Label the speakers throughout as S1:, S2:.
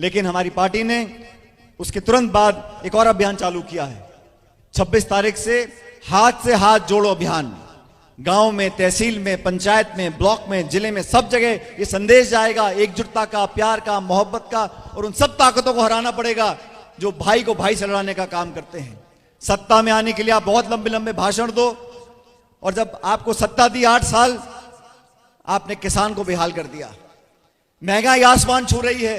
S1: लेकिन हमारी पार्टी ने उसके तुरंत बाद एक और अभियान चालू किया है। 26 तारीख से हाथ जोड़ो अभियान, गांव में, तहसील में, पंचायत में, ब्लॉक में, जिले में, सब जगह ये संदेश जाएगा एकजुटता का, प्यार का, मोहब्बत का, और उन सब ताकतों को हराना पड़ेगा जो भाई को भाई से लड़ाने का काम करते हैं। सत्ता में आने के लिए आप बहुत लंबे लंबे भाषण दो, और जब आपको सत्ता दी 8 साल, आपने किसान को बेहाल कर दिया। महंगाई आसमान छू रही है।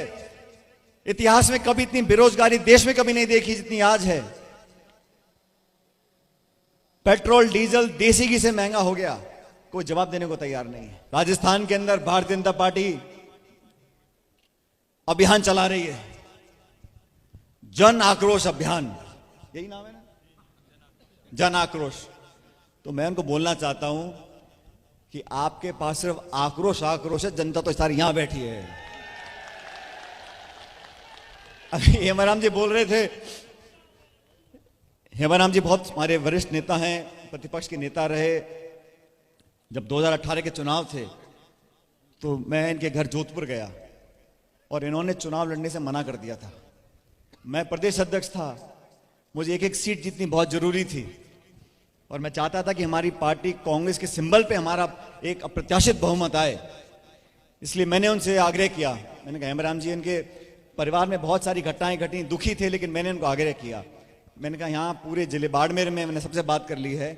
S1: इतिहास में कभी इतनी बेरोजगारी देश में कभी नहीं देखी जितनी आज है। पेट्रोल डीजल देसी घी से महंगा हो गया, कोई जवाब देने को तैयार नहीं है। राजस्थान के अंदर भारतीय जनता पार्टी अभियान चला रही है, जन आक्रोश अभियान, यही नाम है ना, जन आक्रोश। तो मैं उनको बोलना चाहता हूं कि आपके पास सिर्फ आक्रोश है, जनता तो सारी यहां बैठी है। अभी हेमाराम जी बोल रहे थे, हेमाराम जी बहुत हमारे वरिष्ठ नेता हैं, प्रतिपक्ष के नेता रहे। जब 2018 के चुनाव थे तो मैं इनके घर जोधपुर गया और इन्होंने चुनाव लड़ने से मना कर दिया था। मैं प्रदेश अध्यक्ष था, मुझे एक एक सीट जीतनी बहुत जरूरी थी, और मैं चाहता था कि हमारी पार्टी कांग्रेस के सिंबल पे हमारा एक अप्रत्याशित बहुमत आए। इसलिए मैंने उनसे आग्रह किया, मैंने कहा हेमाराम जी, इनके परिवार में बहुत सारी घटनाएं घटी, दुखी थे, लेकिन मैंने उनको आग्रह किया। मैंने कहा यहाँ पूरे जिले बाड़मेर में मैंने सबसे बात कर ली है,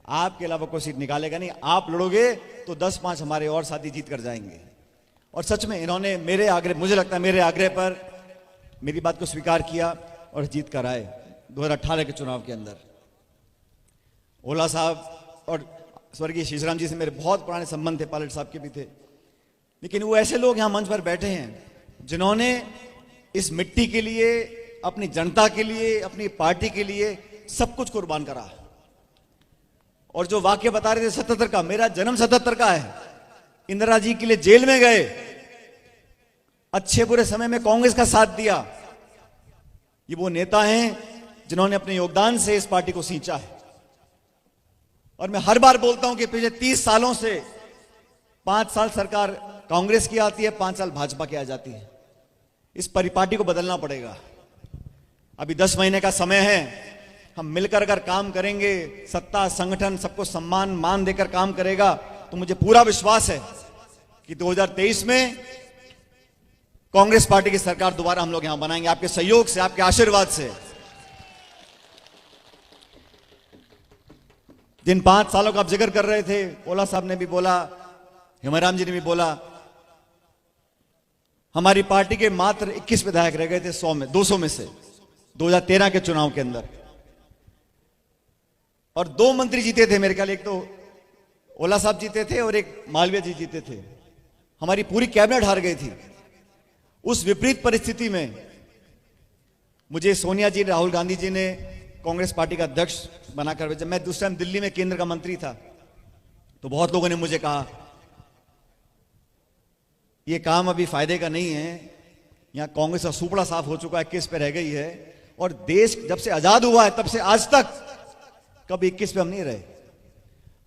S1: आपके अलावा कोई सीट निकालेगा नहीं, आप लड़ोगे तो 10-5 हमारे और साथी जीत कर जाएंगे। और सच में इन्होंने मेरे आग्रह, मुझे लगता है मेरे आग्रह पर मेरी बात को स्वीकार किया और जीत कर आए 2018 के चुनाव के अंदर। ओला साहब और स्वर्गीय शीशराम जी से मेरे बहुत पुराने संबंध थे, पायलट साहब के भी थे, लेकिन वो ऐसे लोग यहाँ मंच पर बैठे हैं जिन्होंने इस मिट्टी के लिए, अपनी जनता के लिए, अपनी पार्टी के लिए सब कुछ कुर्बान करा। और जो वाक्य बता रहे थे 77 का, मेरा जन्म 77 का है। इंदिरा जी के लिए जेल में गए, अच्छे बुरे समय में कांग्रेस का साथ दिया। ये वो नेता हैं जिन्होंने अपने योगदान से इस पार्टी को सींचा है। और मैं हर बार बोलता हूं कि पिछले 30 सालों से 5 साल सरकार कांग्रेस की आती है, 5 साल भाजपा की आ जाती है। इस परिपाटी को बदलना पड़ेगा। अभी 10 महीने का समय है, हम मिलकर अगर काम करेंगे, सत्ता, संगठन सबको सम्मान मान देकर काम करेगा, तो मुझे पूरा विश्वास है कि 2023 में कांग्रेस पार्टी की सरकार दोबारा हम लोग यहां बनाएंगे, आपके सहयोग से, आपके आशीर्वाद से। जिन 5 सालों का आप जिक्र कर रहे थे, ओला साहब ने भी बोला, हेमाराम जी ने भी बोला, हमारी पार्टी के मात्र 21 विधायक रह गए थे 200 में से 2013 के चुनाव के अंदर, और 2 मंत्री जीते थे मेरे ख्याल, एक तो ओला साहब जीते थे और एक मालवीय जी जीते थे। हमारी पूरी कैबिनेट हार गई थी। उस विपरीत परिस्थिति में मुझे सोनिया जी, राहुल गांधी जी ने कांग्रेस पार्टी का अध्यक्ष बनाकर भेजा। मैं दूसरे टाइम दिल्ली में केंद्र का मंत्री था, तो बहुत लोगों ने मुझे कहा यह काम अभी फायदे का नहीं है, यहां कांग्रेस का सुपड़ा साफ हो चुका है, 21 पे रह गई है, और देश जब से आजाद हुआ है तब से आज तक कभी 21 पे हम नहीं रहे।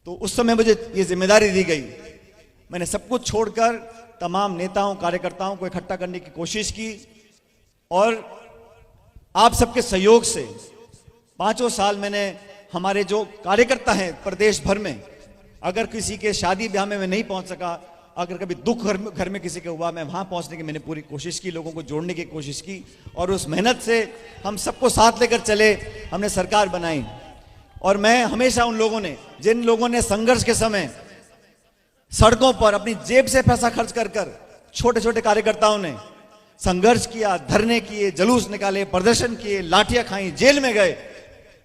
S1: तो उस समय मुझे ये जिम्मेदारी दी गई, मैंने सब कुछ छोड़कर तमाम नेताओं, कार्यकर्ताओं को इकट्ठा करने की कोशिश की, और आप सबके सहयोग से 5 साल मैंने, हमारे जो कार्यकर्ता हैं प्रदेश भर में, अगर किसी के शादी ब्याह में मैं नहीं पहुंच सका, अगर कभी दुख घर में किसी के हुआ, मैं वहां पहुंचने की मैंने पूरी कोशिश की, लोगों को जोड़ने की कोशिश की, और उस मेहनत से हम सबको साथ लेकर चले, हमने सरकार बनाई। और मैं हमेशा उन लोगों ने, जिन लोगों ने संघर्ष के समय सड़कों पर अपनी जेब से पैसा खर्च कर छोटे छोटे कार्यकर्ताओं ने संघर्ष किया, धरने किए, जुलूस निकाले, प्रदर्शन किए, लाठियां खाई, जेल में गए,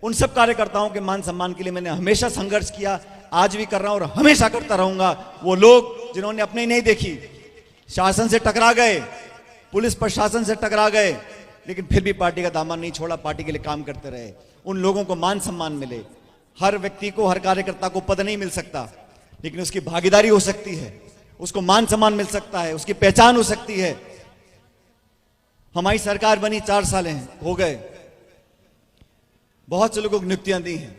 S1: उन सब कार्यकर्ताओं के मान सम्मान के लिए मैंने हमेशा संघर्ष किया, आज भी कर रहा हूं और हमेशा करता रहूंगा। वो लोग जिन्होंने अपने ही नहीं देखी, शासन से टकरा गए, पुलिस प्रशासन से टकरा गए, लेकिन फिर भी पार्टी का दामन नहीं छोड़ा, पार्टी के लिए काम करते रहे, उन लोगों को मान सम्मान मिले। हर व्यक्ति को, हर कार्यकर्ता को पद नहीं मिल सकता, लेकिन उसकी भागीदारी हो सकती है, उसको मान सम्मान मिल सकता है, उसकी पहचान हो सकती है। हमारी सरकार बनी 4 साल हो गए, बहुत से लोगों को नियुक्तियां दी हैं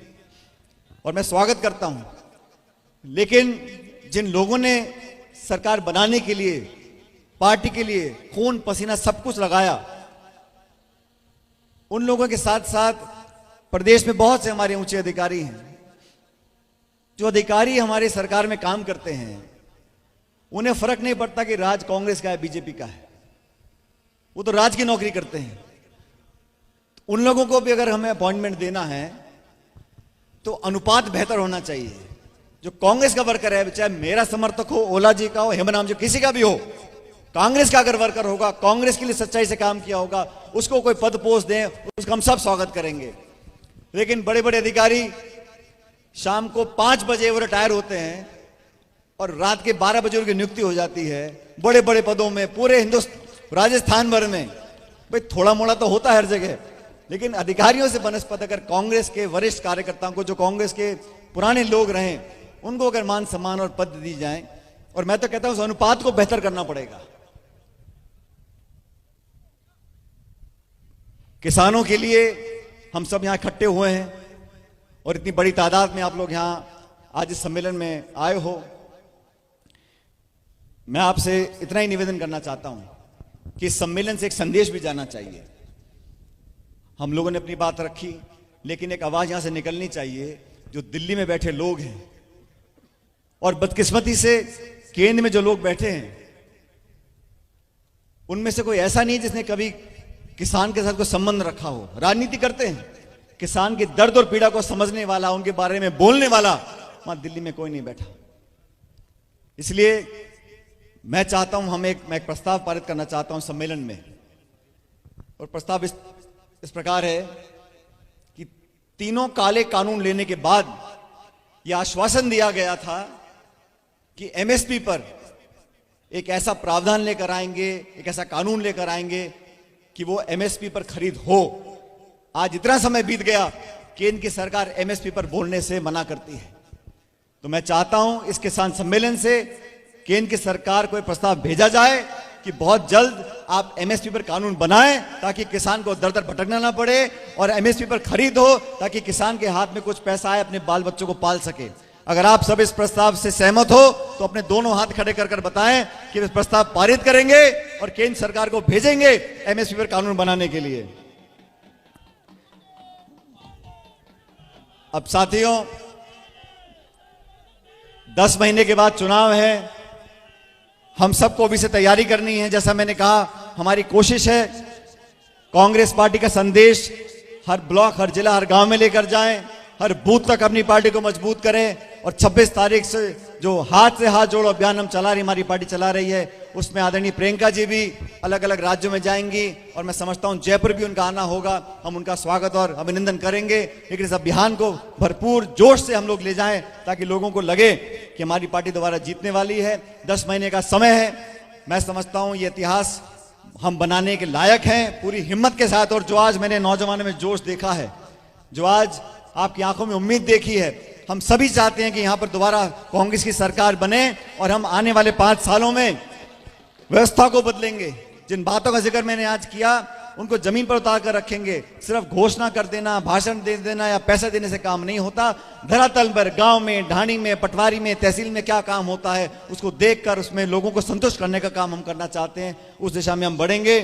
S1: और मैं स्वागत करता हूं, लेकिन जिन लोगों ने सरकार बनाने के लिए पार्टी के लिए खून पसीना सब कुछ लगाया, उन लोगों के साथ साथ प्रदेश में बहुत से हमारे ऊंचे अधिकारी हैं। जो अधिकारी हमारे सरकार में काम करते हैं उन्हें फर्क नहीं पड़ता कि राज कांग्रेस का है बीजेपी का है, वो तो राज की नौकरी करते हैं। उन लोगों को भी अगर हमें अपॉइंटमेंट देना है तो अनुपात बेहतर होना चाहिए। जो कांग्रेस का वर्कर है, चाहे मेरा समर्थक हो, ओला जी का हो, हेमराम जी, किसी का भी हो, कांग्रेस का अगर वर्कर होगा, कांग्रेस के लिए सच्चाई से काम किया होगा, उसको कोई पद पोस्ट दें, उसका हम सब स्वागत करेंगे। लेकिन बड़े बड़े अधिकारी शाम को 5 बजे वो रिटायर होते हैं और रात के 12 बजे उनकी नियुक्ति हो जाती है बड़े बड़े पदों में पूरे हिंदुस्तान राजस्थान भर में। भाई थोड़ा मोड़ा तो होता है हर जगह, लेकिन अधिकारियों से बनस्पत अगर कांग्रेस के वरिष्ठ कार्यकर्ताओं को, जो कांग्रेस के पुराने लोग रहे, उनको अगर मान सम्मान और पद दी जाए, और मैं तो कहता हूं उस अनुपात को बेहतर करना पड़ेगा। किसानों के लिए हम सब यहां इकट्ठे हुए हैं और इतनी बड़ी तादाद में आप लोग यहां आज इस सम्मेलन में आए हो। मैं आपसे इतना ही निवेदन करना चाहता हूं कि इस सम्मेलन से एक संदेश भी जाना चाहिए। हम लोगों ने अपनी बात रखी, लेकिन एक आवाज यहां से निकलनी चाहिए। जो दिल्ली में बैठे लोग हैं और बदकिस्मती से केंद्र में जो लोग बैठे हैं, उनमें से कोई ऐसा नहीं जिसने कभी किसान के साथ कोई संबंध रखा हो। राजनीति करते हैं, किसान की दर्द और पीड़ा को समझने वाला, उनके बारे में बोलने वाला वहां दिल्ली में कोई नहीं बैठा। इसलिए मैं चाहता हूं, मैं एक प्रस्ताव पारित करना चाहता हूं सम्मेलन में, और प्रस्ताव इस प्रकार है कि तीनों काले कानून लेने के बाद यह आश्वासन दिया गया था कि एमएसपी पर एक ऐसा प्रावधान लेकर आएंगे, एक ऐसा कानून लेकर आएंगे कि वो एमएसपी पर खरीद हो। आज इतना समय बीत गया, केंद्र की सरकार एमएसपी पर बोलने से मना करती है। तो मैं चाहता हूं इस किसान सम्मेलन से केंद्र की सरकार को एक प्रस्ताव भेजा जाए कि बहुत जल्द आप एमएसपी पर कानून बनाएं, ताकि किसान को दर दर भटकना ना पड़े और एमएसपी पर खरीद हो, ताकि किसान के हाथ में कुछ पैसा आए, अपने बाल बच्चों को पाल सके। अगर आप सब इस प्रस्ताव से सहमत हो तो अपने दोनों हाथ खड़े कर बताएं कि इस प्रस्ताव पारित करेंगे और केंद्र सरकार को भेजेंगे एमएसपी पर कानून बनाने के लिए। अब साथियों, 10 महीने के बाद चुनाव है, हम सबको अभी से तैयारी करनी है। जैसा मैंने कहा, हमारी कोशिश है कांग्रेस पार्टी का संदेश हर ब्लॉक, हर जिला, हर गांव में लेकर जाएं, हर बूथ तक अपनी पार्टी को मजबूत करें। और 26 तारीख से जो हाथ से हाथ जोड़ो अभियान हम चला रही, हमारी पार्टी चला रही है, उसमें आदरणीय प्रियंका जी भी अलग अलग राज्यों में जाएंगी और मैं समझता हूं जयपुर भी उनका आना होगा। हम उनका स्वागत और अभिनंदन करेंगे, लेकिन इस अभियान को भरपूर जोश से हम लोग ले जाएं ताकि लोगों को लगे कि हमारी पार्टी दोबारा जीतने वाली है। 10 महीने का समय है, मैं समझता हूं ये इतिहास हम बनाने के लायक हैं पूरी हिम्मत के साथ। और जो आज मैंने नौजवानों में जोश देखा है, जो आज आपकी आंखों में उम्मीद देखी है, हम सभी चाहते हैं कि यहां पर दोबारा कांग्रेस की सरकार बने और हम आने वाले 5 सालों में व्यवस्था को बदलेंगे। जिन बातों का जिक्र मैंने आज किया उनको जमीन पर उतार कर रखेंगे। सिर्फ घोषणा कर देना, भाषण दे देना या पैसा देने से काम नहीं होता। धरातल पर गांव में, ढाणी में, पटवारी में, तहसील में क्या काम होता है उसको देखकर उसमें लोगों को संतुष्ट करने का काम हम करना चाहते हैं। उस दिशा में हम बढ़ेंगे।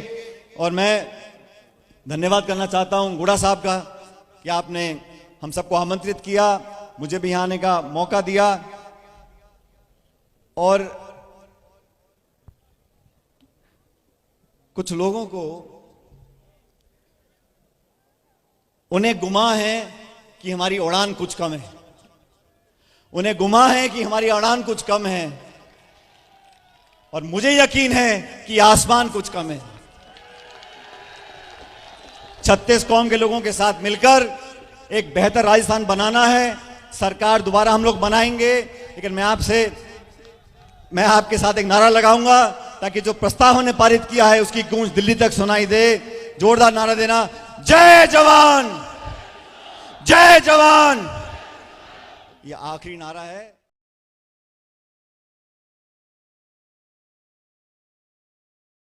S1: और मैं धन्यवाद करना चाहता हूं गुड़ा साहब का कि आपने हम सबको आमंत्रित किया, मुझे भी यहां आने का मौका दिया। और कुछ लोगों को उन्हें गुमा है कि हमारी उड़ान कुछ कम है, उन्हें गुमा है कि हमारी उड़ान कुछ कम है, और मुझे यकीन है कि आसमान कुछ कम है। 36 कौम के लोगों के साथ मिलकर एक बेहतर राजस्थान बनाना है। सरकार दोबारा हम लोग बनाएंगे, लेकिन मैं आपके साथ एक नारा लगाऊंगा ताकि जो प्रस्ताव हमने पारित किया है उसकी गूंज दिल्ली तक सुनाई दे। जोरदार नारा देना, जय जवान, जय जवान। ये आखिरी नारा है।